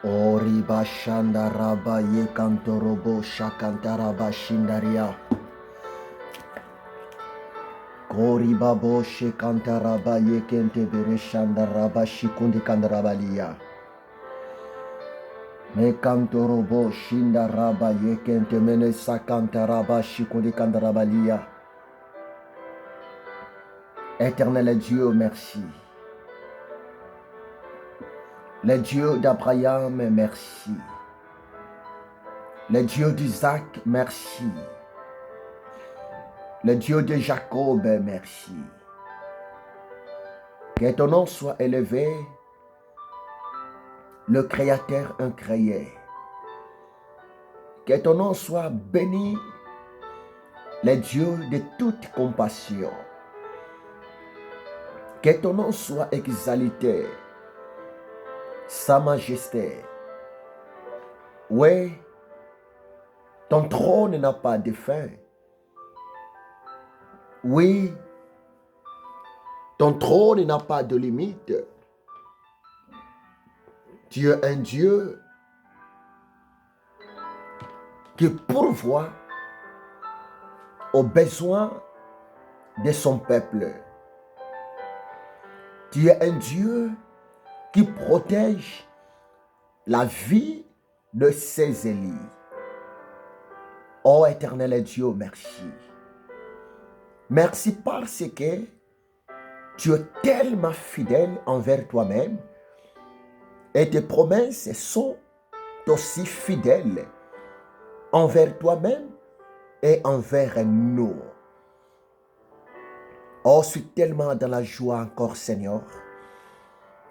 Oriba Shandaraba Yekantorobo Shakantaraba Shindaria. Koribabo Shekantaraba Yekente Bere Shandaraba Shikundi Kandarabalia. Mekantorobo Shindaraba Yekente Mene Sakantaraba Shikundi Kandarabalia. Éternel Dieu, merci. Le Dieu d'Abraham, merci. Le Dieu d'Isaac, merci. Le Dieu de Jacob, merci. Que ton nom soit élevé, le Créateur incréé. Que ton nom soit béni, le Dieu de toute compassion. Que ton nom soit exalté, Sa Majesté. Oui, ton trône n'a pas de fin. Oui, ton trône n'a pas de limite. Tu es un Dieu qui pourvoit aux besoins de son peuple. Tu es un Dieu qui protège la vie de ses élus. Ô éternel Dieu, merci. Merci parce que tu es tellement fidèle envers toi-même et tes promesses sont aussi fidèles envers toi-même et envers nous. Oh, je suis tellement dans la joie encore, Seigneur,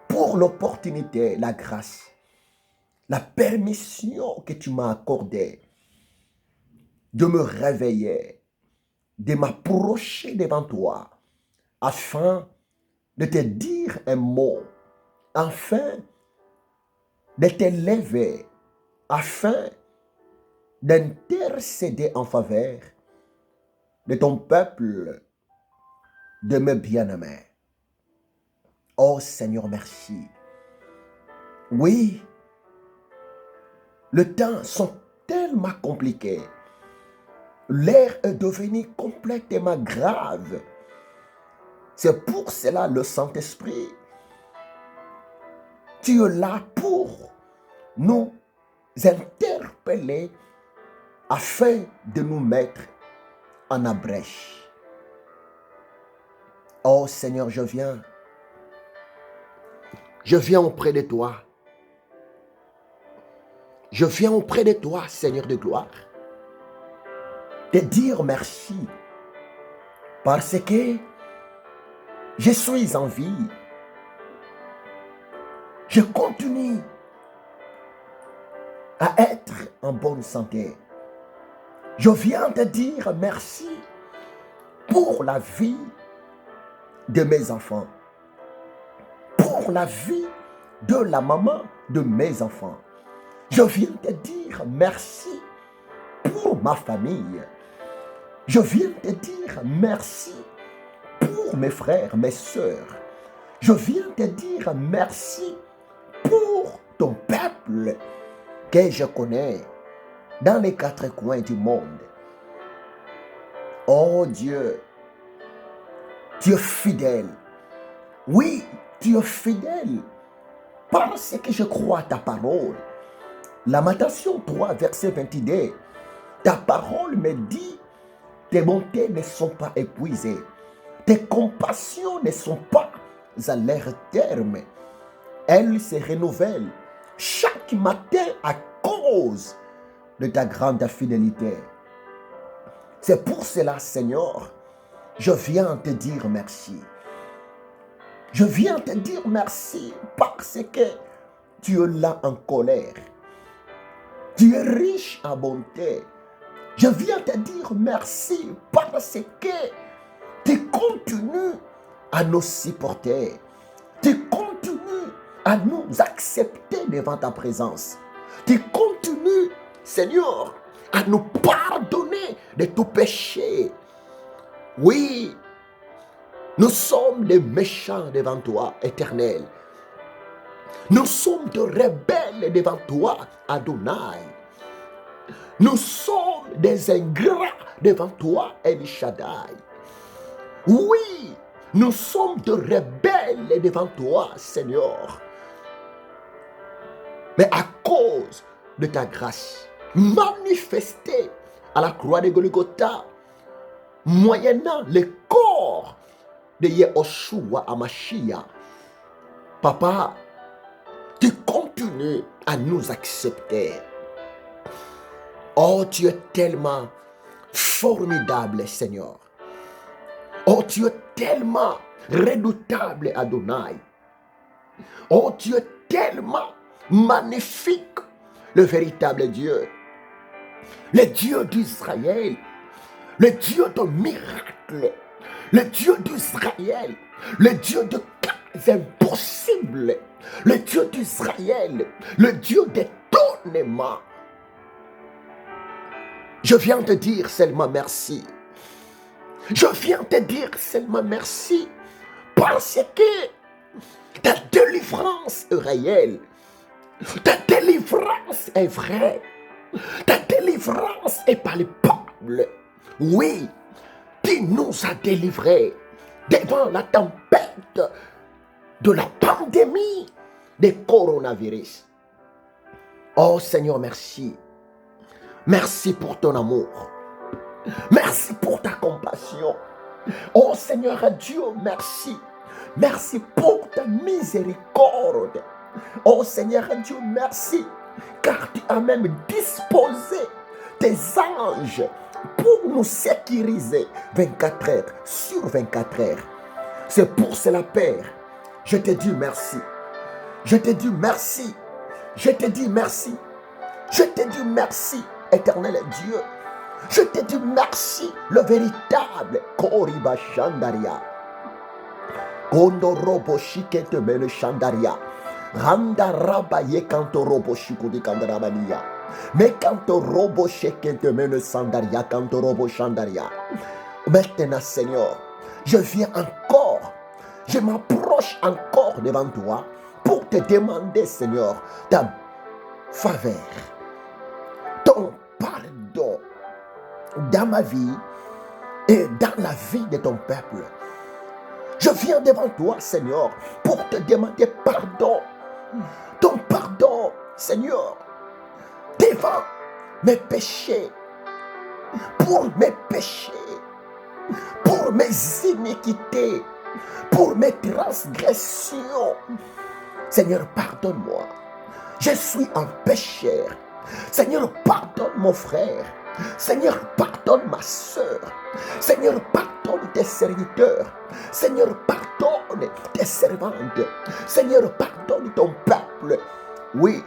pour l'opportunité, la grâce, la permission que tu m'as accordée de me réveiller, de m'approcher devant toi, afin de te dire un mot, afin de te lever, afin d'intercéder en faveur de ton peuple, de mes bien-aimés. Oh Seigneur, merci. Oui, le temps sont tellement compliqués. L'air est devenu complètement grave. C'est pour cela le Saint-Esprit, tu es là pour nous interpeller afin de nous mettre en abrèche. Oh Seigneur, je viens auprès de toi. Je viens auprès de toi, Seigneur de gloire, te dire merci parce que je suis en vie. Je continue à être en bonne santé. Je viens te dire merci pour la vie de mes enfants, pour la vie de la maman de mes enfants. Je viens te dire merci pour ma famille. Je viens te dire merci pour mes frères, mes sœurs. Je viens te dire merci pour ton peuple que je connais dans les quatre coins du monde. Oh Dieu, tu es fidèle. Oui, tu es fidèle parce que je crois à ta parole. Lamentation 3, verset 22. Ta parole me dit, tes bontés ne sont pas épuisées. Tes compassions ne sont pas à leur terme. Elles se renouvellent chaque matin à cause de ta grande fidélité. C'est pour cela, Seigneur, je viens te dire merci. Je viens te dire merci parce que tu es là en colère. Tu es riche en bonté. Je viens te dire merci parce que tu continues à nous supporter. Tu continues à nous accepter devant ta présence. Tu continues, Seigneur, à nous pardonner de tout péché. Oui, nous sommes des méchants devant toi, Éternel. Nous sommes de rebelles devant toi, Adonai. Nous sommes des ingrats devant toi, El Shaddai. Oui, nous sommes de rebelles devant toi, Seigneur. Mais à cause de ta grâce manifestée à la croix de Golgotha, moyennant le corps de Yehoshua Hamashiach, Papa, tu continues à nous accepter. Oh, tu es tellement formidable, Seigneur. Oh, tu es tellement redoutable, Adonai. Oh, tu es tellement magnifique, le véritable Dieu. Le Dieu d'Israël, le Dieu de miracles, le Dieu d'Israël, le Dieu de cas impossibles, le Dieu d'Israël, le Dieu d'étonnement. Je viens te dire seulement merci. Je viens te dire seulement merci parce que ta délivrance est réelle. Ta délivrance est vraie. Ta délivrance est palpable. Oui, tu nous as délivrés devant la tempête de la pandémie du coronavirus. Oh Seigneur, merci. Merci pour ton amour. Merci pour ta compassion. Oh Seigneur Dieu, merci. Merci pour ta miséricorde. Oh Seigneur Dieu, merci. Car tu as même disposé tes anges pour nous sécuriser 24 heures sur 24 heures. C'est pour cela, Père, je te dis merci. Je te dis merci. Je te dis merci. Je te dis merci, éternel Dieu. Je te dis merci, le véritable Koriba Shandaria. Kondo robo shikete mele Shandaria. Randa raba ye kanto robo shikudi kandarabania. Me kanto robo shikete mele Sandaria kanto robo Shandaria. Maintenant, Seigneur, je viens encore, je m'approche encore devant toi pour te demander, Seigneur, ta faveur, ton pardon dans ma vie et dans la vie de ton peuple. Je viens devant toi, Seigneur, pour te demander pardon. Ton pardon, Seigneur, devant mes péchés, pour mes péchés, pour mes iniquités, pour mes transgressions. Seigneur, pardonne-moi. Je suis un pécheur. Seigneur, pardonne mon frère. Seigneur, pardonne ma soeur. Seigneur, pardonne tes serviteurs. Seigneur, pardonne tes servantes. Seigneur, pardonne ton peuple. Oui,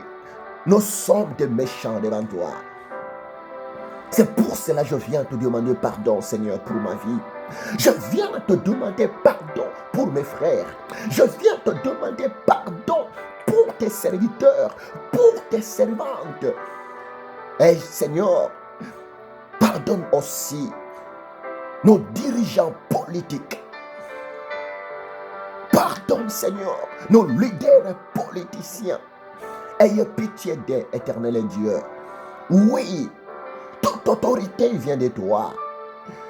nous sommes des méchants devant toi. C'est pour cela que je viens te demander pardon, Seigneur, pour ma vie. Je viens te demander pardon pour mes frères. Je viens te demander pardon pour tes serviteurs, pour tes servantes. Et Seigneur, pardonne aussi nos dirigeants politiques. Pardonne, Seigneur, nos leaders politiciens. Ayez pitié d'eux, éternel Dieu. Oui, toute autorité vient de toi.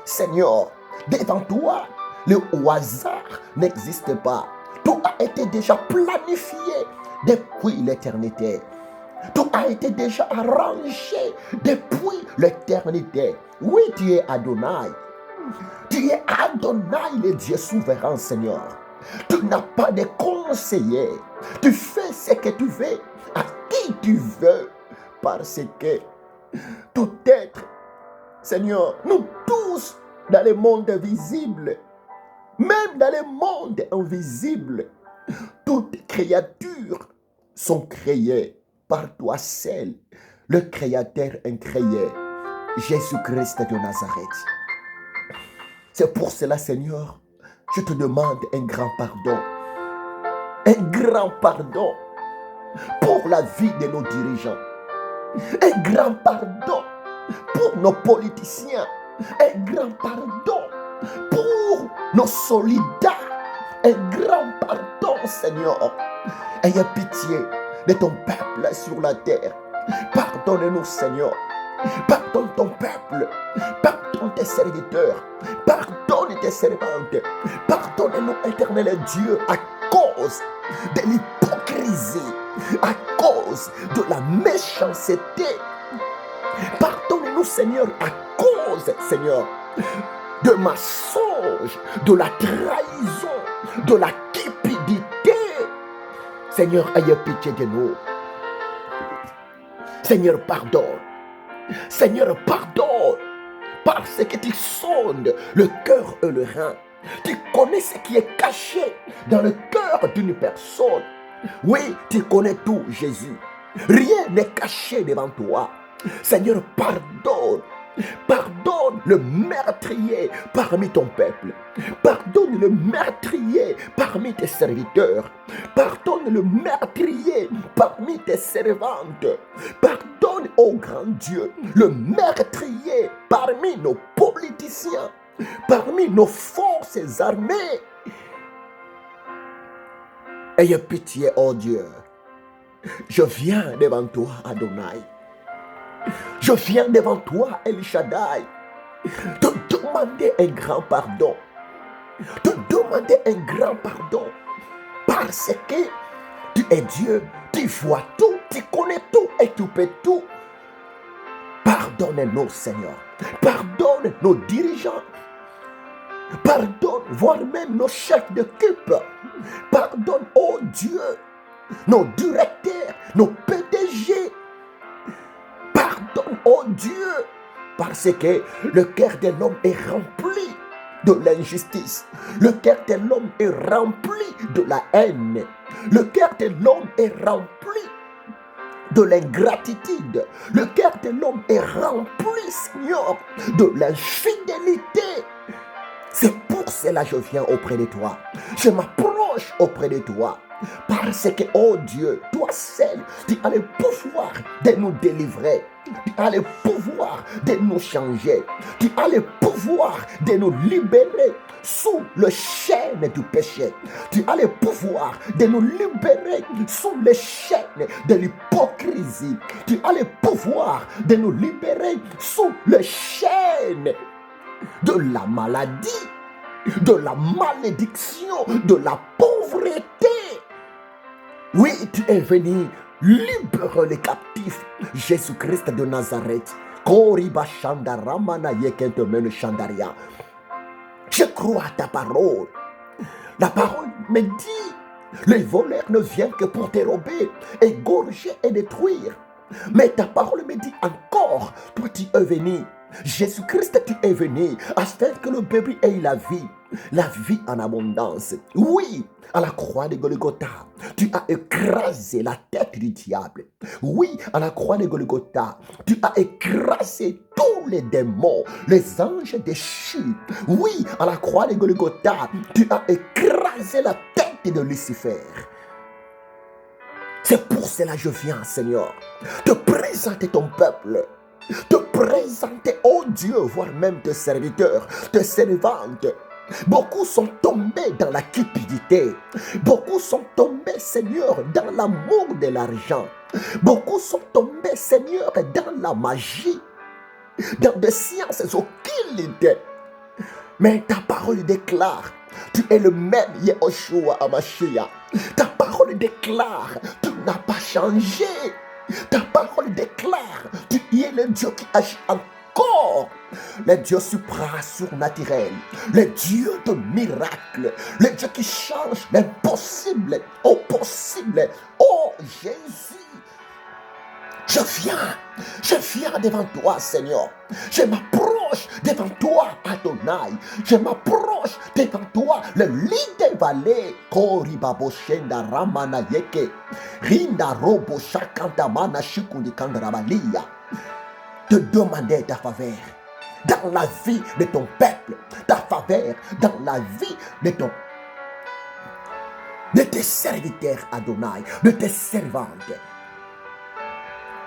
Seigneur, devant toi, le hasard n'existe pas. Tout a été déjà planifié depuis l'éternité. Tout a été déjà arrangé depuis l'éternité. Oui, tu es Adonai. Tu es Adonai, le Dieu souverain, Seigneur. Tu n'as pas de conseiller. Tu fais ce que tu veux, à qui tu veux, parce que tout être, Seigneur, nous tous, dans le monde visible, même dans le monde invisible, toutes créatures sont créées par toi seul, le Créateur incréé, Jésus-Christ de Nazareth. C'est pour cela, Seigneur, je te demande un grand pardon. Un grand pardon pour la vie de nos dirigeants. Un grand pardon pour nos politiciens. Un grand pardon pour nos soldats. Un grand pardon, Seigneur. Ayez pitié de ton peuple sur la terre. Pardonne-nous, Seigneur. Pardonne ton peuple. Pardonne tes serviteurs. Pardonne tes servantes. Pardonne-nous, éternel Dieu, à cause de l'hypocrisie, à cause de la méchanceté. Pardonne-nous, Seigneur, à cause, Seigneur, de mensonges, de la trahison, de la cupidité. Seigneur, ayez pitié de nous. Seigneur, pardonne. Seigneur, pardonne. Parce que tu sondes le cœur et le rein. Tu connais ce qui est caché dans le cœur d'une personne. Oui, tu connais tout, Jésus. Rien n'est caché devant toi. Seigneur, pardonne. Pardonne le meurtrier parmi ton peuple. Pardonne le meurtrier parmi tes serviteurs. Pardonne le meurtrier parmi tes servantes. Pardonne, ô grand Dieu, le meurtrier parmi nos politiciens, parmi nos forces armées. Ayez pitié, ô Dieu. Je viens devant toi, Adonai. Je viens devant toi, El Shaddai, te demander un grand pardon. Te demander un grand pardon. Parce que tu es Dieu, tu vois tout, tu connais tout et tu peux tout. Pardonne-nous, Seigneur. Pardonne nos dirigeants. Pardonne, voire même nos chefs de culte. Pardonne, oh Dieu, nos directeurs, nos PDG. Pardonne, oh Dieu, parce que le cœur de l'homme est rempli de l'injustice. Le cœur de l'homme est rempli de la haine. Le cœur de l'homme est rempli de l'ingratitude. Le cœur de l'homme est rempli, Seigneur, de l'infidélité. C'est pour cela que je viens auprès de toi. Je m'approche auprès de toi. Parce que, oh Dieu, toi seul, tu as le pouvoir de nous délivrer. Tu as le pouvoir de nous changer. Tu as le pouvoir de nous libérer sous le chaîne du péché. Tu as le pouvoir de nous libérer sous les chaînes de l'hypocrisie. Tu as le pouvoir de nous libérer sous les chaînes de la maladie, de la malédiction, de la pauvreté. Oui, tu es venu libérer les captifs. Jésus-Christ de Nazareth. Je crois à ta parole. La parole me dit, les voleurs ne viennent que pour dérober, égorger et détruire. Mais ta parole me dit encore, toi tu es venu. Jésus-Christ, tu es venu afin que le peuple ait la vie en abondance. Oui, à la croix de Golgotha, tu as écrasé la tête du diable. Oui, à la croix de Golgotha, tu as écrasé tous les démons, les anges déchus. Oui, à la croix de Golgotha, tu as écrasé la tête de Lucifer. C'est pour cela que je viens, Seigneur, te présenter ton peuple. Te présenter, oh Dieu, voire même tes serviteurs, tes servantes. Beaucoup sont tombés dans la cupidité. Beaucoup sont tombés, Seigneur, dans l'amour de l'argent. Beaucoup sont tombés, Seigneur, dans la magie, dans des sciences occultes. Mais ta parole déclare, tu es le même Yehoshua Hamashiach. Ta parole déclare, tu n'as pas changé. Ta parole déclare, tu es le Dieu qui agit encore. Le Dieu supra-surnaturel, le Dieu de miracles, le Dieu qui change l'impossible au possible. Oh Jésus, je viens devant toi, Seigneur. Je m'approche devant toi, Adonai. Je m'approche devant toi, le lit des vallées. Koribaboshenda Ramana Yeke. Rinda Robo Shakantamana Shikundi Kandrabalia. Te demander ta faveur dans la vie de ton peuple. Ta faveur dans la vie de tes serviteurs, Adonai, de tes servantes.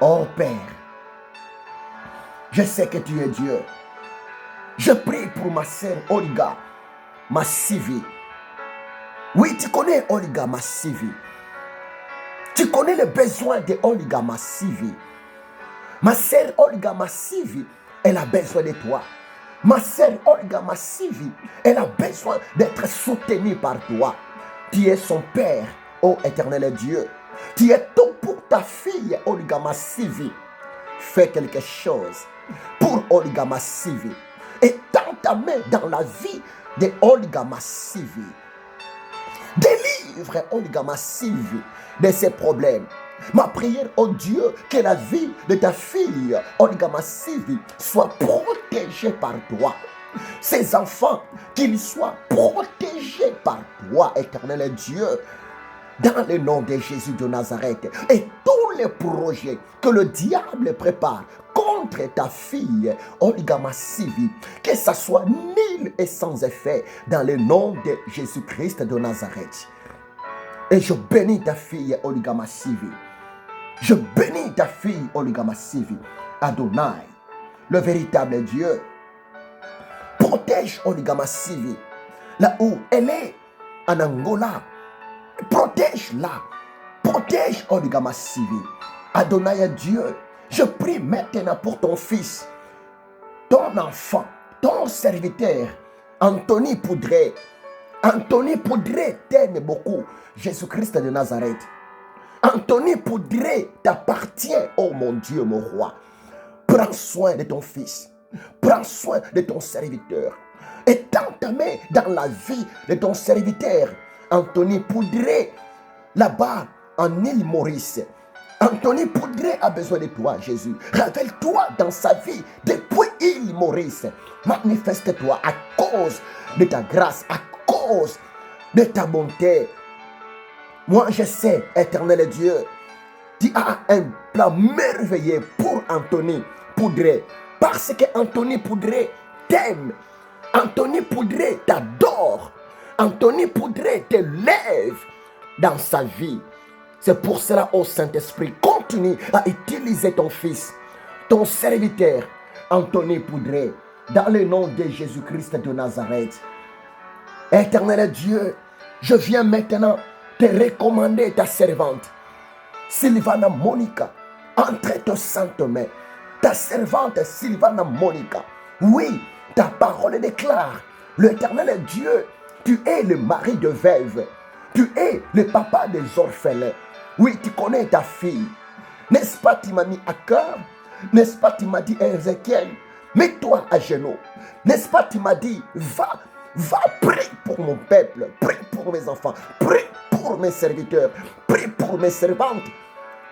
Oh Père, je sais que tu es Dieu. Je prie pour ma sœur Olga, ma Sylvie. Oui, tu connais Olga Massivi. Tu connais les besoins de Olga Massivi. Ma sœur Olga Massivi, elle a besoin de toi. Ma sœur Olga Massivi, elle a besoin d'être soutenue par toi. Tu es son père, ô éternel Dieu. Tu es tout pour ta fille Olga Massivi. Fais quelque chose pour Olga Massivi. Et tends ta main dans la vie de Olga Massivi. Délivre Olga Massivi de ses problèmes. Ma prière, oh Dieu, que la vie de ta fille, Olga Massivi, soit protégée par toi. Ces enfants, qu'ils soient protégés par toi, éternel Dieu, dans le nom de Jésus de Nazareth. Et tous les projets que le diable prépare contre ta fille, Olga Massivi, que ça soit nul et sans effet, dans le nom de Jésus-Christ de Nazareth. Et je bénis ta fille, Olga Massivi. Je bénis ta fille, Olga Massivi. Adonai, le véritable Dieu, protège Olga Massivi là où elle est, en Angola. Protège-la. Protège Olga Massivi. Adonai Dieu, je prie maintenant pour ton fils, ton enfant, ton serviteur, Anthony Poudré. Anthony Poudré t'aime beaucoup. Jésus-Christ de Nazareth. Anthony Poudré t'appartient, oh mon Dieu, mon roi. Prends soin de ton fils. Prends soin de ton serviteur. Et tends ta main dans la vie de ton serviteur, Anthony Poudré, là-bas en île Maurice. Anthony Poudré a besoin de toi, Jésus. Révèle-toi dans sa vie depuis île Maurice. Manifeste-toi à cause de ta grâce, à cause de ta bonté. Moi, je sais, éternel Dieu, tu as un plan merveilleux pour Anthony Poudré. Parce que Anthony Poudré t'aime. Anthony Poudré t'adore. Anthony Poudré te lève dans sa vie. C'est pour cela, ô Saint-Esprit, continue à utiliser ton fils, ton serviteur, Anthony Poudré, dans le nom de Jésus-Christ de Nazareth. Éternel Dieu, je viens maintenant te recommander ta servante, Sylvana Monica, entre tes saintes mains. Ta servante Sylvana Monica. Oui, ta parole déclare, l'Éternel Dieu, tu es le mari de veuve. Tu es le papa des orphelins. Oui, tu connais ta fille. N'est-ce pas, tu m'as mis à cœur? N'est-ce pas, tu m'as dit, Ézéchiel, mets-toi à genoux. N'est-ce pas, tu m'as dit, va, prie pour mon peuple, prie pour mes enfants, prie pour mes serviteurs, prie pour mes servantes.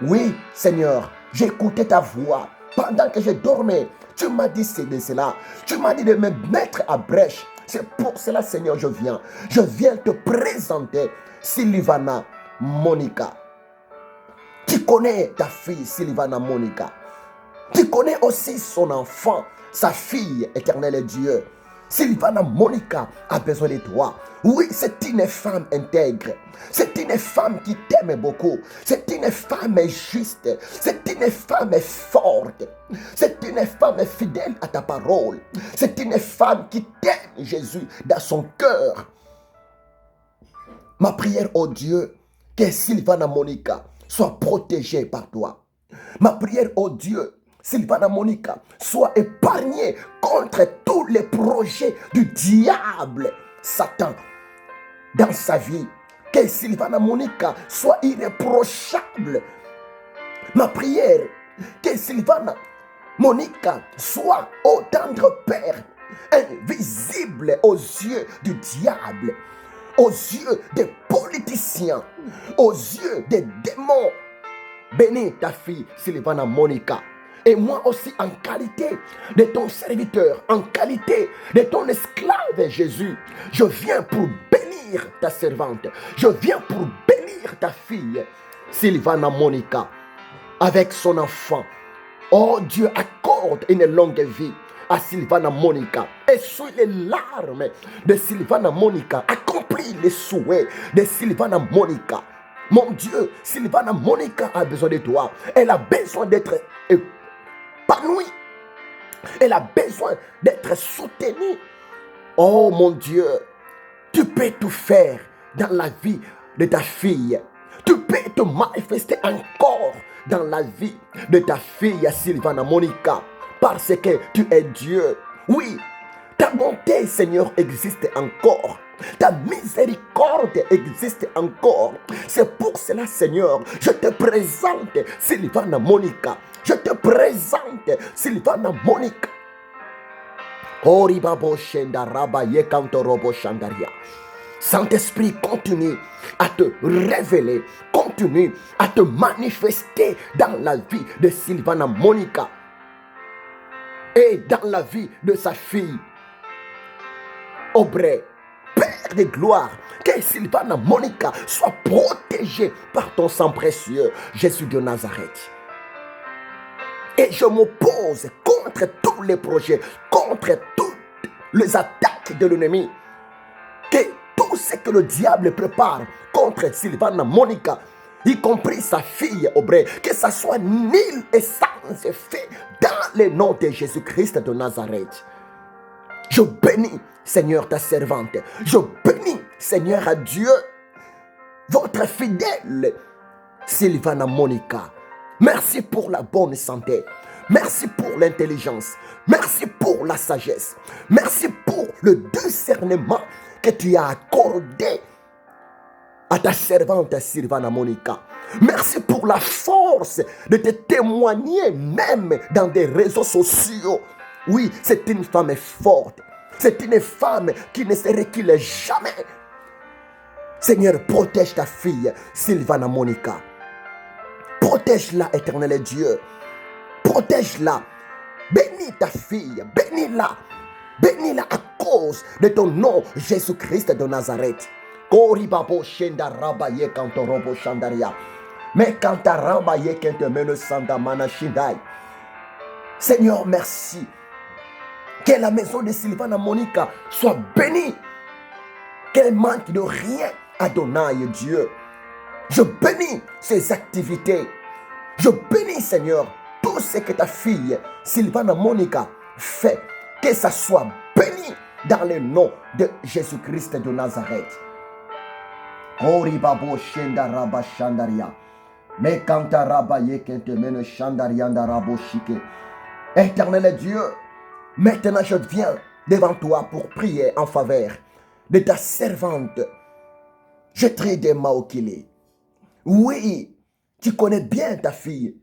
Oui, Seigneur, j'écoutais ta voix pendant que je dormais. Tu m'as dit de cela. Tu m'as dit de me mettre à brèche. C'est pour cela, Seigneur, je viens. Je viens te présenter Sylvana Monica. Tu connais ta fille Sylvana Monica. Tu connais aussi son enfant, sa fille, éternel Dieu. Sylvana Monica a besoin de toi. Oui, c'est une femme intègre. C'est une femme qui t'aime beaucoup. C'est une femme juste. C'est une femme forte. C'est une femme fidèle à ta parole. C'est une femme qui t'aime, Jésus, dans son cœur. Ma prière, oh Dieu, que Sylvana Monica soit protégée par toi. Ma prière, oh Dieu, Sylvana Monica soit épargnée contre tous les projets du diable, Satan, dans sa vie. Que Sylvana Monica soit irréprochable. Ma prière, que Sylvana Monica soit, ô tendre Père, invisible aux yeux du diable, aux yeux des politiciens, aux yeux des démons. Bénis ta fille Sylvana Monica. Et moi aussi, en qualité de ton serviteur, en qualité de ton esclave Jésus, je viens pour bénir ta servante. Je viens pour bénir ta fille Sylvana Monica avec son enfant. Oh Dieu, accorde une longue vie à Sylvana Monica. Essuie les larmes de Sylvana Monica. Accomplis les souhaits de Sylvana Monica. Mon Dieu, Sylvana Monica a besoin de toi. Elle a besoin d'être épanouie. Elle a besoin d'être soutenue. Oh mon Dieu, tu peux tout faire dans la vie de ta fille. Tu peux te manifester encore dans la vie de ta fille Sylvana Monica, parce que tu es Dieu. Oui, ta bonté, Seigneur, existe encore. Ta miséricorde existe encore. C'est pour cela, Seigneur, je te présente Sylvana Monica. Je te présente Sylvana Monica. Saint-Esprit, continue à te révéler, continue à te manifester dans la vie de Sylvana Monica et dans la vie de sa fille Aubrey. Père de gloire, que Sylvana Monica soit protégée par ton sang précieux, Jésus de Nazareth. Et je m'oppose contre tous les projets, contre toutes les attaques de l'ennemi. Que tout ce que le diable prépare contre Sylvana Monica, y compris sa fille Aubrey, que ça soit nul et sans effet dans le nom de Jésus-Christ de Nazareth. Je bénis, Seigneur, ta servante. Je bénis, Seigneur, à Dieu, votre fidèle Sylvana Monica. Merci pour la bonne santé. Merci pour l'intelligence. Merci pour la sagesse. Merci pour le discernement que tu as accordé à ta servante Sylvana Monica. Merci pour la force de te témoigner même dans des réseaux sociaux. Oui, c'est une femme forte. C'est une femme qui ne se recule jamais. Seigneur, protège ta fille Sylvana Monica. Protège-la, éternel Dieu. Protège-la. Bénis ta fille. Bénis-la. Bénis-la à cause de ton nom, Jésus-Christ de Nazareth. Koribabo shenda rabaye kantorobo shandaria. Mais quand ta rabaye kente meno sanda mana shindai. Seigneur, merci. Que la maison de Sylvana Monica soit bénie. Qu'elle manque de rien à Adonai Dieu. Je bénis ses activités. Je bénis, Seigneur, tout ce que ta fille Sylvana Monica fait. Que ça soit béni dans le nom de Jésus-Christ de Nazareth. Oribabo shenda raba shandaria. Me kanta raba yekente meno shandarianda rabo shike. Éternel Dieu, maintenant je viens devant toi pour prier en faveur de ta servante Gertrude Maokile. Oui, tu connais bien ta fille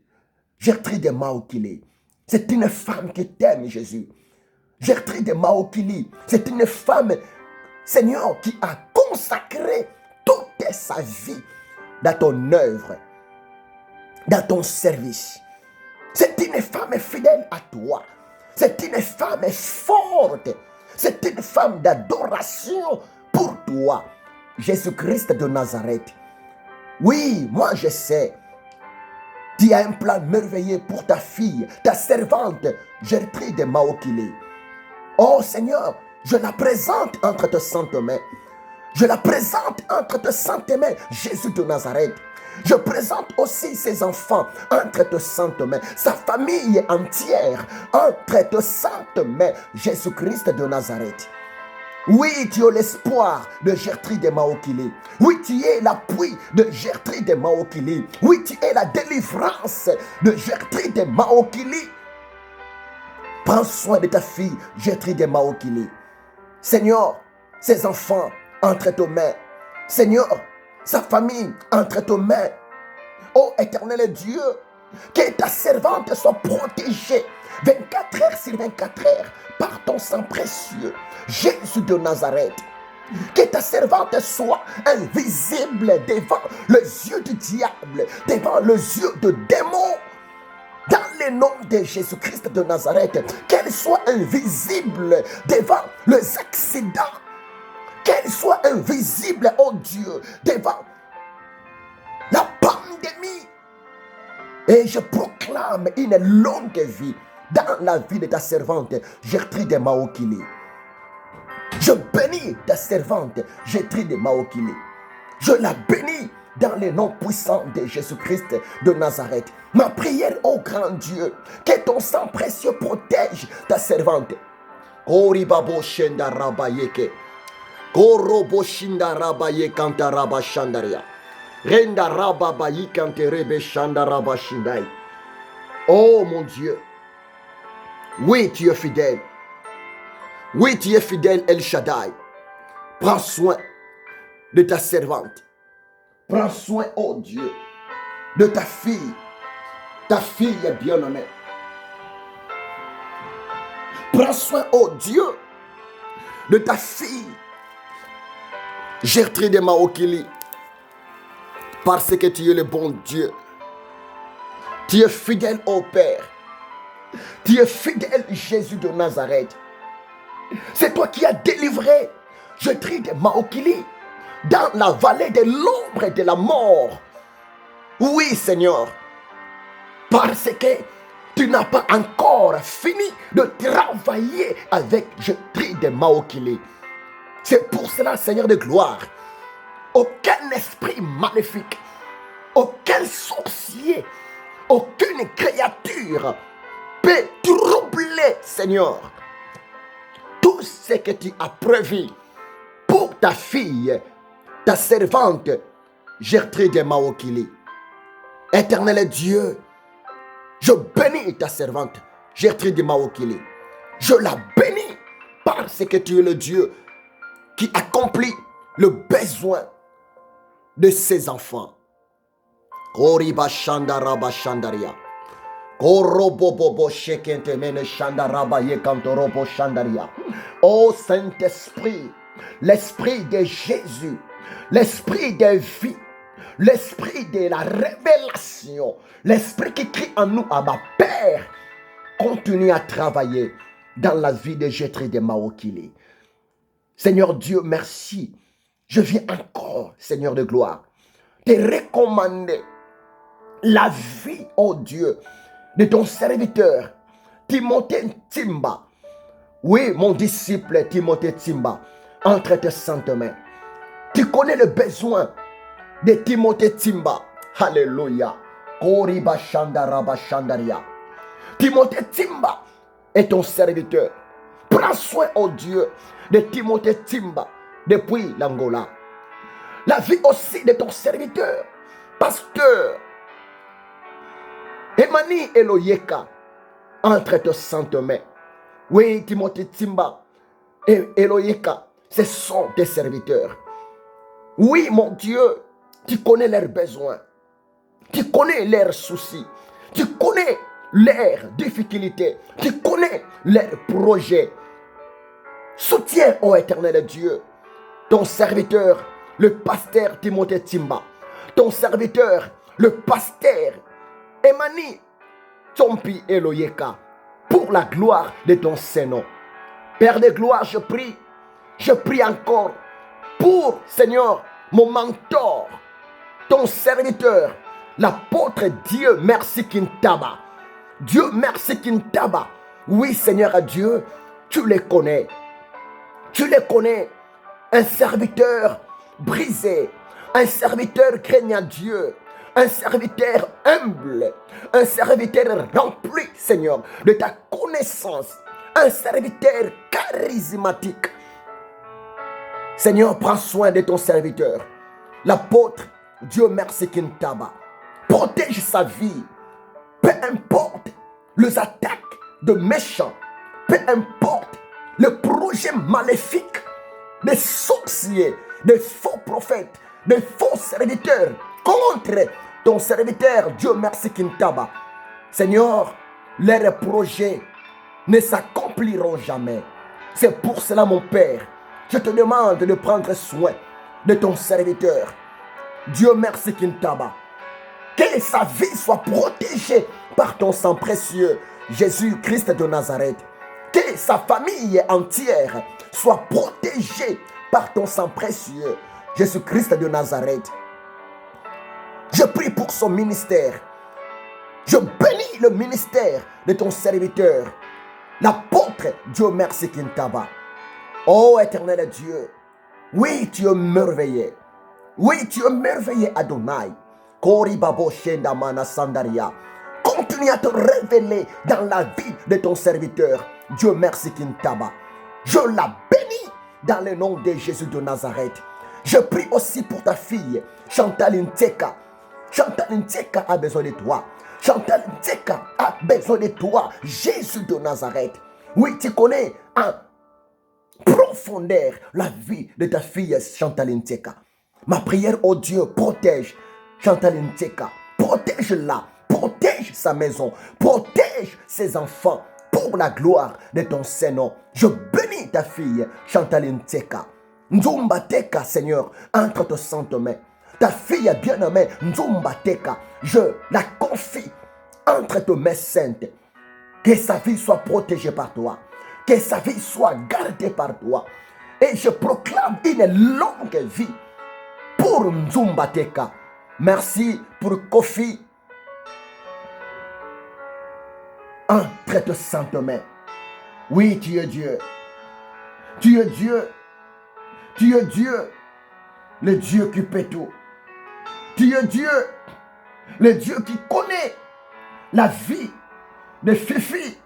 Gertrude Maokile. C'est une femme qui t'aime, Jésus. Gertrude Maokile, c'est une femme, Seigneur, qui a consacré toute sa vie dans ton œuvre, dans ton service. C'est une femme fidèle à toi. C'est une femme forte. C'est une femme d'adoration pour toi, Jésus-Christ de Nazareth. Oui, moi je sais. Tu as un plan merveilleux pour ta fille, ta servante, Gertrude Maokile. Oh Seigneur, je la présente entre tes saintes mains. Je la présente entre tes saintes mains, Jésus de Nazareth. Je présente aussi ses enfants entre tes saintes mains, sa famille entière entre tes saintes mains, Jésus-Christ de Nazareth. Oui, tu es l'espoir de Gertrude Maokile. Oui, tu es l'appui de Gertrude Maokile. Oui, tu es la délivrance de Gertrude Maokile. Prends soin de ta fille Gertrude Maokile. Seigneur, ses enfants entre tes mains. Seigneur, sa famille entre tes mains. Ô éternel Dieu, que ta servante soit protégée 24 heures sur 24 heures par ton sang précieux, Jésus de Nazareth. Que ta servante soit invisible devant les yeux du diable, devant les yeux de démons. Dans le nom de Jésus-Christ de Nazareth, qu'elle soit invisible devant les accidents. Qu'elle soit invisible, oh Dieu, devant la pandémie. Et je proclame une longue vie dans la vie de ta servante Gertrude Maokile. Je bénis ta servante Gertrude Maokile. Je la bénis dans le nom puissant de Jésus-Christ de Nazareth. Ma prière, ô grand Dieu, que ton sang précieux protège ta servante. Oribabo shenda rabayeke. Korobo shinda raba ye kanta raba shandaria. Renda raba ba yi kante rebe shanda raba shindai. Oh mon Dieu. Oui, tu es fidèle. Oui, tu es fidèle, El Shaddai. Prends soin de ta servante. Prends soin, oh Dieu, de ta fille. Ta fille est bien-aimée. Prends soin, oh Dieu, de ta fille, Gertrude Maokili, parce que tu es le bon Dieu. Tu es fidèle au Père. Tu es fidèle, Jésus de Nazareth. C'est toi qui as délivré Gertrude Maokili dans la vallée de l'ombre et de la mort. Oui, Seigneur, parce que tu n'as pas encore fini de travailler avec Gertrude Maokili. C'est pour cela, Seigneur de gloire, aucun esprit maléfique, aucun sorcier, aucune créature peut troubler, Seigneur, tout ce que tu as prévu pour ta fille, ta servante, Gertrude Maokili. Éternel Dieu, je bénis ta servante, Gertrude Maokili. Je la bénis parce que tu es le Dieu qui accomplit le besoin de ses enfants. Koriba Shandaraba Shandaria. Korobobobo Shekente Mene Shandaraba Yekantorobo Shandaria. Ô Saint-Esprit, l'Esprit de Jésus, l'Esprit de vie, l'Esprit de la révélation, l'Esprit qui crie en nous, à ma Père, continue à travailler dans la vie de Gertrude Maokili. Seigneur Dieu, merci. Je viens encore, Seigneur de gloire, te recommander la vie, oh Dieu, de ton serviteur, Timothée Timba. Oui, mon disciple Timothée Timba, entre tes saintes mains. Tu connais le besoin de Timothée Timba. Alléluia. Koriba Shandaraba Shandaria. Timothée Timba est ton serviteur. Prends soin, oh Dieu, de Timothée Timba depuis l'Angola. La vie aussi de ton serviteur, pasteur Emani Eloyeka, entre tes saintes mains. Oui, Timothée Timba et Eloyeka, ce sont tes serviteurs. Oui, mon Dieu, tu connais leurs besoins. Tu connais leurs soucis. Tu connais leurs difficultés. Tu connais leurs projets. Soutiens, ô éternel Dieu, ton serviteur, le pasteur Timothée Timba. Ton serviteur, le pasteur Emani Tompi Eloyeka, pour la gloire de ton Saint-Nom. Père de gloire, je prie encore pour, Seigneur, mon mentor, ton serviteur, l'apôtre Dieu Merci Kintaba. Dieu Merci Kintaba. Oui, Seigneur Dieu, tu les connais. Tu les connais. Un serviteur brisé, un serviteur craignant Dieu, un serviteur humble, un serviteur rempli, Seigneur, de ta connaissance, un serviteur charismatique. Seigneur, prends soin de ton serviteur, l'apôtre Dieu Merci Kintaba. Protège sa vie, peu importe les attaques de méchants, peu importe le projet maléfique des sorciers, des faux prophètes, des faux serviteurs contre ton serviteur Dieu Merci Kintaba. Seigneur, leurs projets ne s'accompliront jamais. C'est pour cela, mon Père, je te demande de prendre soin de ton serviteur Dieu Merci Kintaba. Que sa vie soit protégée par ton sang précieux, Jésus-Christ de Nazareth. Que sa famille entière soit protégée par ton sang précieux, Jésus-Christ de Nazareth. Je prie pour son ministère. Je bénis le ministère de ton serviteur, l'apôtre Dieu Merci Kintaba. Oh éternel Dieu, oui, tu es merveilleux. Oui, tu es merveilleux, Adonai. Koribabo Shenda Mana Sandaria. Continue à te révéler dans la vie de ton serviteur, Dieu Merci Kintaba. Je la bénis dans le nom de Jésus de Nazareth. Je prie aussi pour ta fille, Chantal Nteka. Chantal Nteka a besoin de toi. Chantal Nteka a besoin de toi, Jésus de Nazareth. Oui, tu connais en profondeur la vie de ta fille Chantal Nteka. Ma prière, oh Dieu, protège Chantal Nteka. Protège-la, protège sa maison, protège ses enfants pour la gloire de ton Saint-Nom. Je bénis ta fille Chantal Nteka. Nzumba Teka, Seigneur, entre tes saintes mains. Ta fille bien-aimée, Nzumba Teka, je la confie entre tes mains saintes. Que sa vie soit protégée par toi. Que sa vie soit gardée par toi. Et je proclame une longue vie pour Nzumba Teka. Merci pour Kofi. Entre tes saintes mains. Oui, tu es Dieu. Tu es Dieu. Tu es Dieu. Le Dieu qui peut tout. Tu es Dieu. Le Dieu qui connaît la vie de Fifi.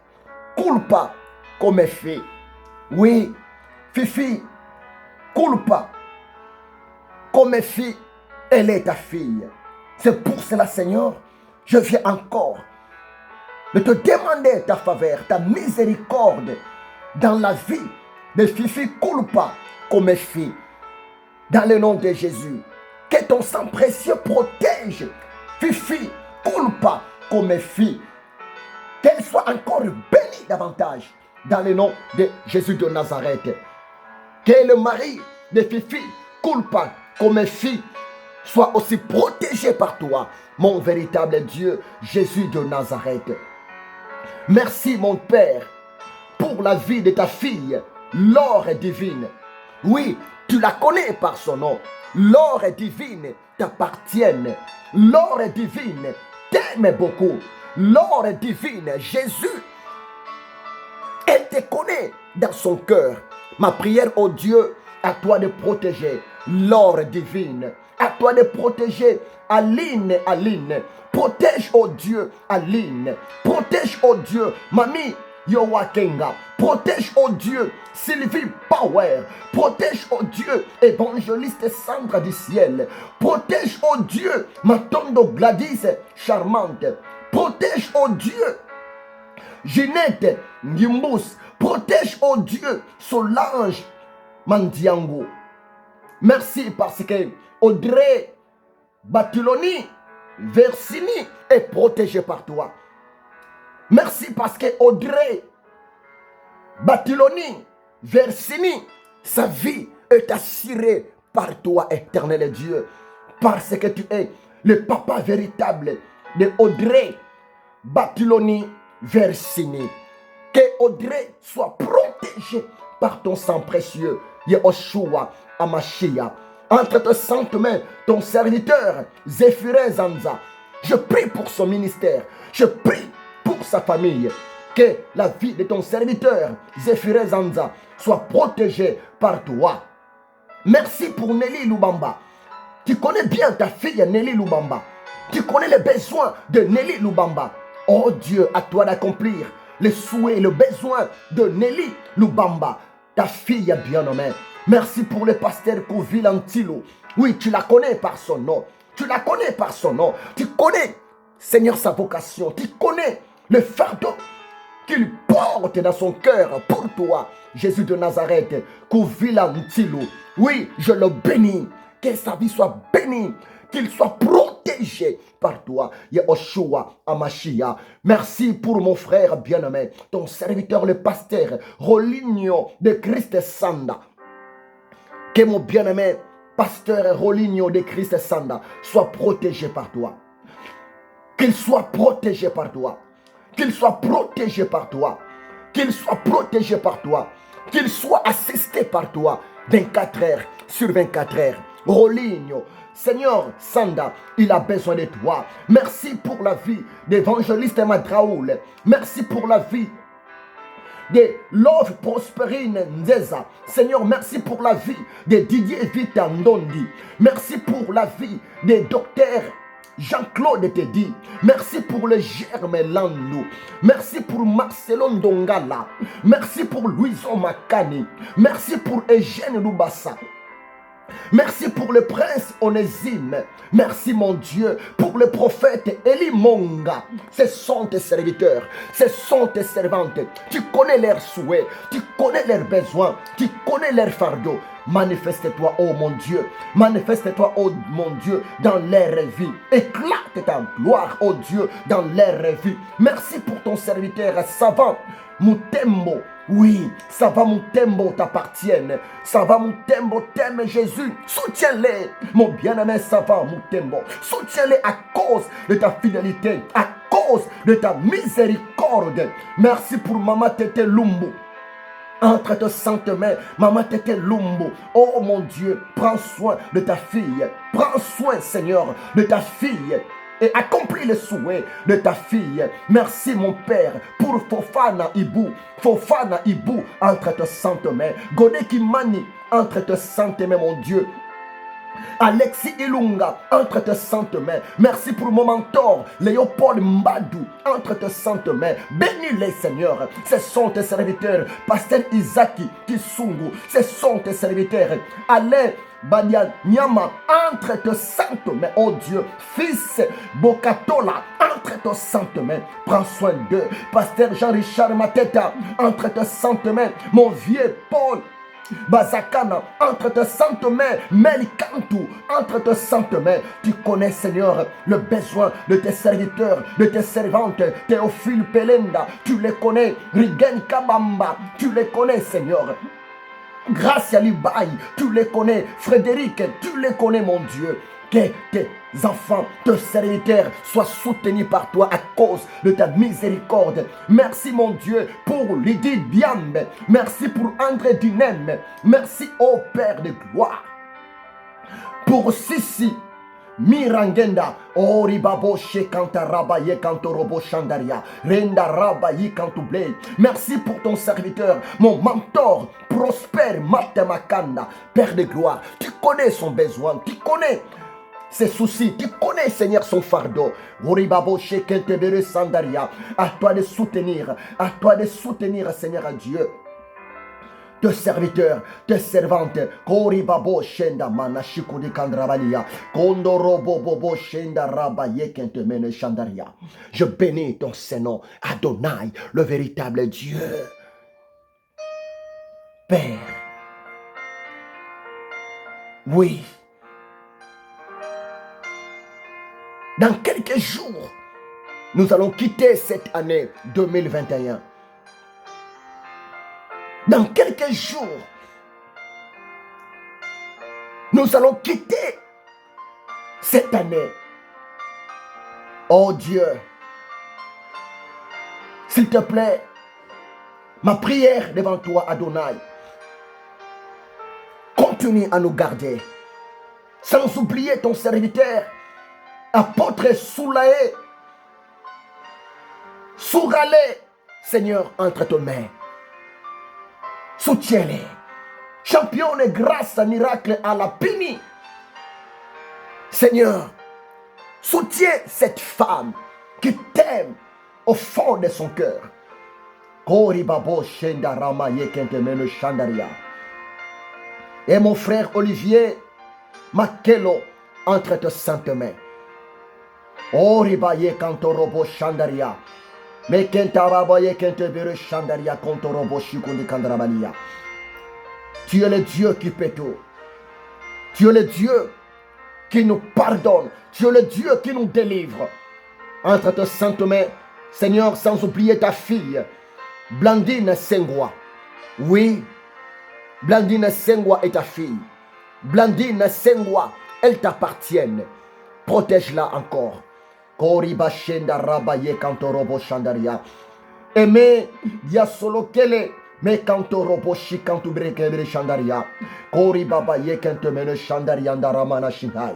Culpa comme fille. Oui, Fifi. Culpa comme fille. Elle est ta fille. C'est pour cela, Seigneur, je viens encore de te demander ta faveur, ta miséricorde dans la vie de Fifi Culpa comme fille. Dans le nom de Jésus, que ton sang précieux protège Fifi Culpa comme fille. Qu'elle soit encore bénie davantage dans le nom de Jésus de Nazareth. Que le mari de Fifi Culpa comme fille soit aussi protégé par toi, mon véritable Dieu, Jésus de Nazareth. Merci, mon Père, pour la vie de ta fille, Laure divine. Oui, tu la connais par son nom. Laure divine t'appartienne. Laure divine t'aime beaucoup. Laure divine, Jésus, elle te connaît dans son cœur. Ma prière, oh Dieu, à toi de protéger Laure divine. À toi de protéger Aline. Protège, oh Dieu, Aline. Protège, oh Dieu, Mamie Yowakenga. Protège, oh Dieu, Sylvie Power. Protège, oh Dieu, évangéliste Sandra du ciel. Protège, oh Dieu, Matondo Gladys charmante. Protège, oh Dieu, Ginette Ngimbus. Protège, oh Dieu, Solange Mandiango. Merci parce que Audrey Batuloni Versini est protégée par toi. Merci parce que Audrey Batuloni Versini, sa vie est assurée par toi, éternel Dieu. Parce que tu es le papa véritable de Audrey Batuloni Versini. Que Audrey soit protégée par ton sang précieux, Yehoshua Amashia. Entre tes saintes mains, ton serviteur, Zéphiré Zanza. Je prie pour son ministère. Je prie pour sa famille. Que la vie de ton serviteur, Zéphiré Zanza, soit protégée par toi. Merci pour Nelly Lubamba. Tu connais bien ta fille Nelly Lubamba. Tu connais les besoins de Nelly Lubamba. Oh Dieu, à toi d'accomplir les souhaits et le besoin de Nelly Lubamba, ta fille bien-aimée. Merci pour le pasteur Kouvil Antilo. Oui, tu la connais par son nom. Tu la connais par son nom. Tu connais, Seigneur, sa vocation. Tu connais le fardeau qu'il porte dans son cœur pour toi, Jésus de Nazareth. Kouvil Antilo. Oui, je le bénis. Que sa vie soit bénie. Qu'il soit protégé par toi, Yehoshua Amashia. Merci pour mon frère bien-aimé, ton serviteur, le pasteur Roligno de Christ Sanda. Que mon bien-aimé pasteur Roligno de Christ Sanda soit protégé par toi. Qu'il soit protégé par toi. Qu'il soit protégé par toi. Qu'il soit protégé par toi. Qu'il soit assisté par toi 24 heures sur 24 heures. Roligno, Seigneur Sanda, il a besoin de toi. Merci pour la vie d'évangéliste Madraoul. Merci pour la vie de Love Prosperine Nzeza. Seigneur, merci pour la vie de Didier Vita Ndondi. Merci pour la vie des docteurs Jean-Claude te dit. Merci pour le Germain Landou. Merci pour Marcelo Ndongala. Merci pour Louison Makani. Merci pour Eugène Lubassa. Merci pour le prince Onésime. Merci mon Dieu pour le prophète Eli Monga. Ce sont tes serviteurs, ce sont tes servantes. Tu connais leurs souhaits, tu connais leurs besoins, tu connais leurs fardeaux. Manifeste-toi, oh mon Dieu. Manifeste-toi, oh mon Dieu, dans leur vie. Éclate ta gloire, oh Dieu, dans leur vie. Merci pour ton serviteur savant, Mutembo. Oui, ça va Mutembo t'appartienne. Ça va Mutembo t'aime Jésus. Soutiens-les, mon bien-aimé savant Mutembo. Soutiens-les à cause de ta fidélité, à cause de ta miséricorde. Merci pour Maman Tete Lumbu. Entre tes saintes mains, Maman Tete Lumbu. Oh mon Dieu, prends soin de ta fille. Prends soin, Seigneur, de ta fille. Et accomplis le souhait de ta fille. Merci mon Père pour Fofana Ibu. Fofana Ibu entre tes saintes mains. Godeki Mani entre tes saintes mains, mon Dieu. Alexis Ilunga entre tes saintes mains. Merci pour mon mentor Léopold Mbadou entre tes saintes mains. Bénis-les, Seigneur. Ce sont tes serviteurs. Pasteur Isaki Kisungu. Ce sont tes serviteurs. Alain Badian Nyama entre tes saintes mains, oh Dieu. Fils Bokatola entre tes saintes mains. Prends soin d'eux. Pasteur Jean-Richard Mateta entre tes saintes mains. Mon vieux Paul Bazakana, entre tes saintes mains. Melikantou, entre tes saintes mains. Tu connais, Seigneur, le besoin de tes serviteurs, de tes servantes. Théophile Pelenda, tu les connais. Rigen Kabamba, tu les connais, Seigneur. Gracia Libaï, tu les connais. Frédéric, tu les connais, mon Dieu. Que tes enfants, tes serviteurs soient soutenus par toi à cause de ta miséricorde. Merci mon Dieu pour Lydie Biambe. Merci pour André Dinem. Merci au Père de gloire. Pour Sissi Mirangenda, Oribabo Shekanta Rabaye Kantorobo Chandaria, Renda Rabaye Kantoublé. Merci pour ton serviteur, mon mentor, Prosper Matemakanda, Père de gloire. Tu connais son besoin, tu connais ses soucis, tu connais, Seigneur, son fardeau. Oribabo Shekentebere Sandaria. À toi de soutenir, Seigneur Dieu. Tes serviteurs, tes servantes, Koribabo Shenda Manashikudi Kandrabalia, Kondorobo Bobo Shenda Rabaye Kentemene Chandaria. Je bénis ton Saint-Nom, Adonai, le véritable Dieu. Père, oui, dans quelques jours, nous allons quitter cette année 2021. Dans quelques jours, nous allons quitter cette année. Oh Dieu, s'il te plaît, ma prière devant toi, Adonai, continue à nous garder, sans oublier ton serviteur, apôtre Soulaé, Souralé, Seigneur, entre tes mains. Soutiens-les. Championne grâce à miracle à la Pini. Seigneur, soutiens cette femme qui t'aime au fond de son cœur. Et mon frère Olivier Makelo entre tes saintes mains. Oribaye Kantorobo Chandaria. Mais tu es le Dieu qui peut tout. Tu es le Dieu qui nous pardonne. Tu es le Dieu qui nous délivre. Entre tes saintes mains, Seigneur, sans oublier ta fille, Blandine Sengwa. Oui, Blandine Sengwa est ta fille. Blandine Sengwa, elle t'appartient. Protège-la encore. Koriba Shenda Rabaye Kantorobo Chandaria. Aimé, dia solo kele, me Kantorobo Shikantubre Chandaria. Koriba Baye Kantemene Chandaria Ndaramana Shinai.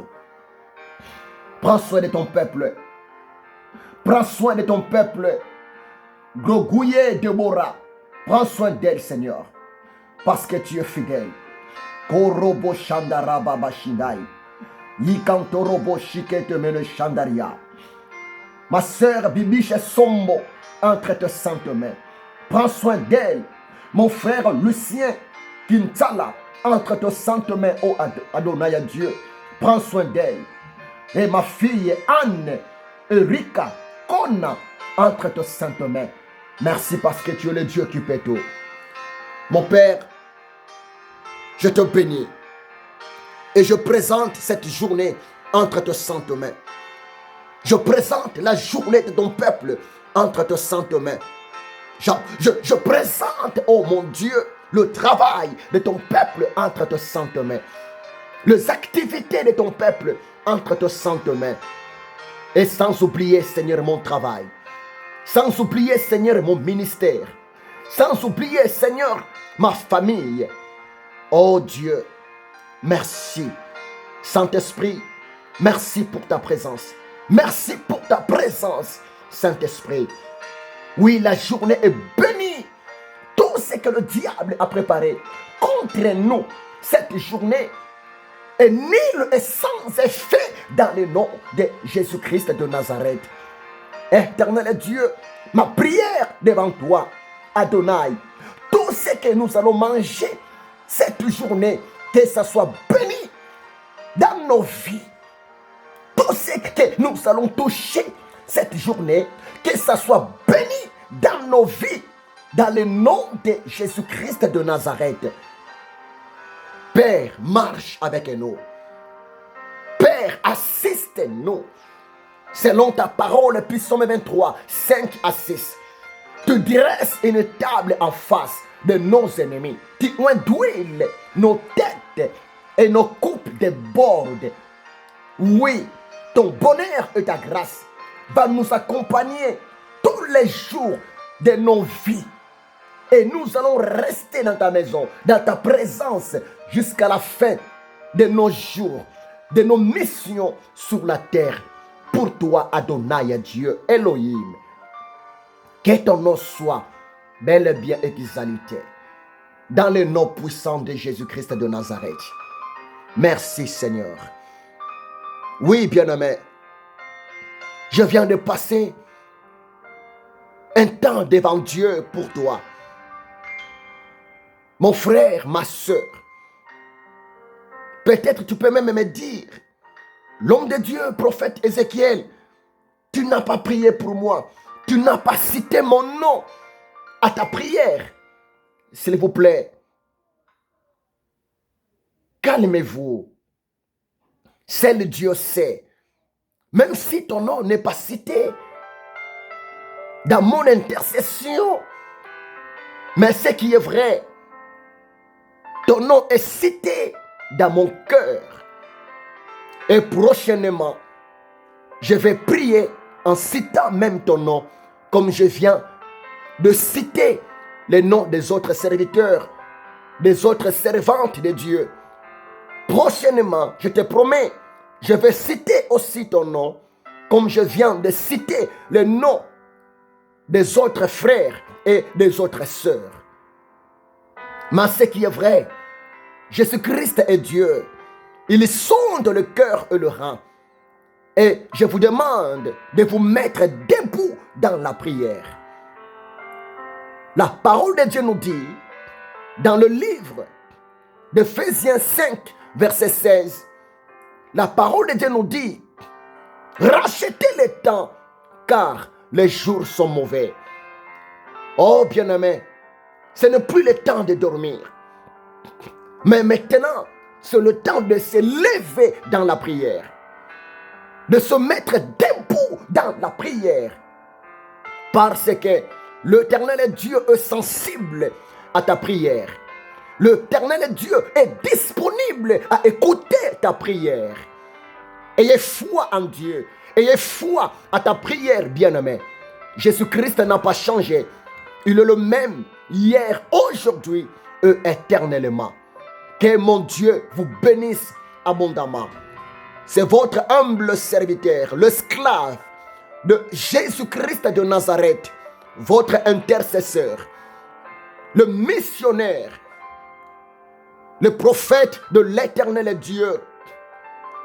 Prends soin de ton peuple. Prends soin de ton peuple. Grogouye Deborah. Prends soin d'elle, Seigneur. Parce que tu es fidèle. Korobo Shandara Baba Shinai. Yikantorobo shikete mene shandaria. Ma sœur Bibiche Sombo, entre tes saintes mains. Prends soin d'elle. Mon frère Lucien Kintala, entre tes saintes mains, ô Adonai Dieu. Prends soin d'elle. Et ma fille Anne, Erika, Kona, entre tes saintes mains. Merci parce que tu es le Dieu qui peut tout. Mon Père, je te bénis. Et je présente cette journée entre tes saintes mains. Je présente la journée de ton peuple entre tes saintes mains. Je présente, oh mon Dieu, le travail de ton peuple entre tes saintes mains. Les activités de ton peuple entre tes saintes mains. Et sans oublier, Seigneur, mon travail. Sans oublier, Seigneur, mon ministère. Sans oublier, Seigneur, ma famille. Oh Dieu, merci. Saint-Esprit, merci pour ta présence. Merci pour ta présence, Saint-Esprit. Oui, la journée est bénie. Tout ce que le diable a préparé contre nous, cette journée est nulle et sans effet dans le nom de Jésus-Christ de Nazareth. Éternel Dieu, ma prière devant toi, Adonai, tout ce que nous allons manger cette journée, que ça soit béni dans nos vies. Tout ce que nous allons toucher cette journée, que ça soit béni dans nos vies, dans le nom de Jésus-Christ de Nazareth. Père, marche avec nous. Père, assiste-nous. Selon ta parole, Psaume 23, 5 à 6. Tu dresses une table en face de nos ennemis. Tu oins d'huile nos têtes et nos coupes débordent. Oui, ton bonheur et ta grâce va nous accompagner tous les jours de nos vies. Et nous allons rester dans ta maison, dans ta présence, jusqu'à la fin de nos jours, de nos missions sur la terre. Pour toi, Adonai, Dieu, Elohim, que ton nom soit bel et bien exalté. Dans le nom puissant de Jésus-Christ de Nazareth. Merci, Seigneur. Oui, bien-aimé, je viens de passer un temps devant Dieu pour toi. Mon frère, ma soeur, peut-être tu peux même me dire, l'homme de Dieu, prophète Ézéchiel, tu n'as pas prié pour moi, tu n'as pas cité mon nom à ta prière. S'il vous plaît, calmez-vous. Seul Dieu sait. Même si ton nom n'est pas cité dans mon intercession, mais ce qui est vrai, ton nom est cité dans mon cœur. Et prochainement, je vais prier en citant même ton nom, comme je viens de citer les noms des autres serviteurs, des autres servantes de Dieu. Prochainement, je te promets, je vais citer aussi ton nom, comme je viens de citer le nom des autres frères et des autres sœurs. Mais ce qui est vrai, Jésus-Christ est Dieu. Il sonde le cœur et le rein. Et je vous demande de vous mettre debout dans la prière. La parole de Dieu nous dit, dans le livre d'Éphésiens 5, verset 16, la parole de Dieu nous dit, rachetez le temps, car les jours sont mauvais. Oh bien-aimé, ce n'est plus le temps de dormir. Mais maintenant, c'est le temps de se lever dans la prière. De se mettre debout dans la prière. Parce que l'Éternel Dieu est sensible à ta prière. L'Éternel Dieu est disponible à écouter ta prière. Ayez foi en Dieu. Ayez foi à ta prière, bien-aimé. Jésus-Christ n'a pas changé. Il est le même hier, aujourd'hui et éternellement. Que mon Dieu vous bénisse abondamment. C'est votre humble serviteur, l'esclave de Jésus-Christ de Nazareth, votre intercesseur, le missionnaire, le prophète de l'Éternel Dieu,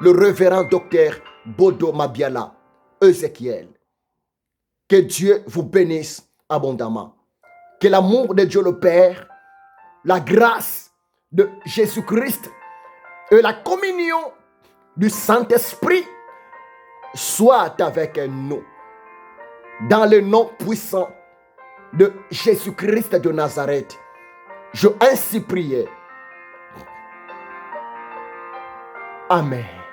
le révérend docteur Bodo Mabiala, Ézéchiel. Que Dieu vous bénisse abondamment. Que l'amour de Dieu le Père, la grâce de Jésus-Christ et la communion du Saint-Esprit soit avec nous. Dans le nom puissant de Jésus-Christ de Nazareth, je ainsi prié. Amen.